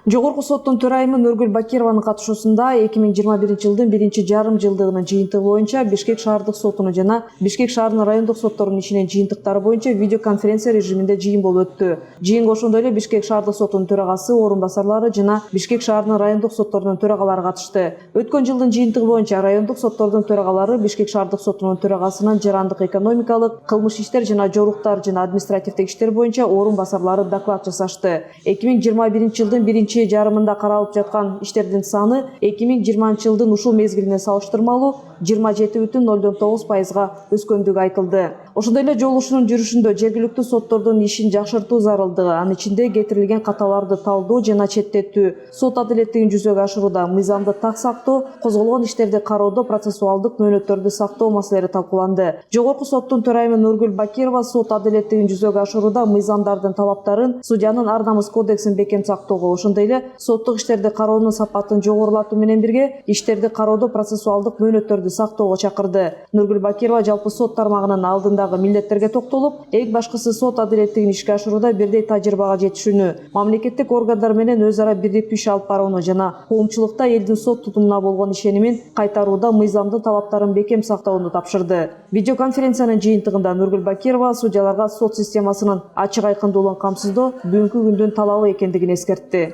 Жогорку соттун төрайымы Нургүл Бакированын катышуусунда 2021 жылдын 1,5 жылдыгынын жыйынтыгы боюнча Бишкек шаардык сотунун жана Бишкек шаарынын райондук сотторунун ишинин жыйынтыктары боюнча видеоконференция режиминде жыйын болуп өттү. Жыйынга ошондой эле Бишкек шаардык сотунун төрагасы, орун басарлары жана Бишкек шаарынын райондук сотторунун төрагалары катышты. Өткөн жылдын жыйынтыгы боюнча райондук соттордун төрагалары Бишкек шаардык сотунун төрагасынын жарандык, экономикалык, кылмыш иштер жана жоруктар жана административдик иштер боюнча орун басарлары доклад жасашты. 2021 жылдын биринчи жарымында каралып жаткан иштердин саны 2020 жылдын ушул мезгилине салыштырмалуу 27,09%га өскөндүгү айтылды. Ошондой эле жолугушуунун жүрүшүндө жергиликтүү соттордун ишин жакшыртуу зарылдыгы, анын ичинде кетирилген каталарды талдоо жана четтетүү, сот адилеттигин жүзөгө ашырууда мыйзамды так сактоо, козголгон иштерди кароодо процессуалдык мөөнөттөрдү сактоо маселелери талкууланды. Жогорку соттун төрайымы Нургүл Бакирова сот адилеттигин жүзөгө ашырууда мыйзамдардын талаптарын, судьянын ар намыс кодексин бекем сактоого, ошондой эле соттук иштерди кароонун сапатын жогорулатуу менен бирге иштерди кароодо процессуалдык мөөнөттөрдү сактоого чакырды. Нургүл Бакирова жалпы сот тармагынын алдындагы милдеттерге токтолуп, эң башкысы сот адилеттигин ишке ашырууда бирдей тажрыйбага жетишүүнү, мамлекеттик органдар менен өз ара бирдиктүү иш алып барууну жана коомчулукта элдин сот тутумуна болгон ишенимин кайтарууда мыйзамдын талаптарын бекем сактоону тапшырды. Видеоконференциянын жыйынтыгында Нургүл Бакирова судьяларга сот системасынын ачык айкындуулугун камсыздоо бүгүнкү күндүн талабы экендигин эскертти.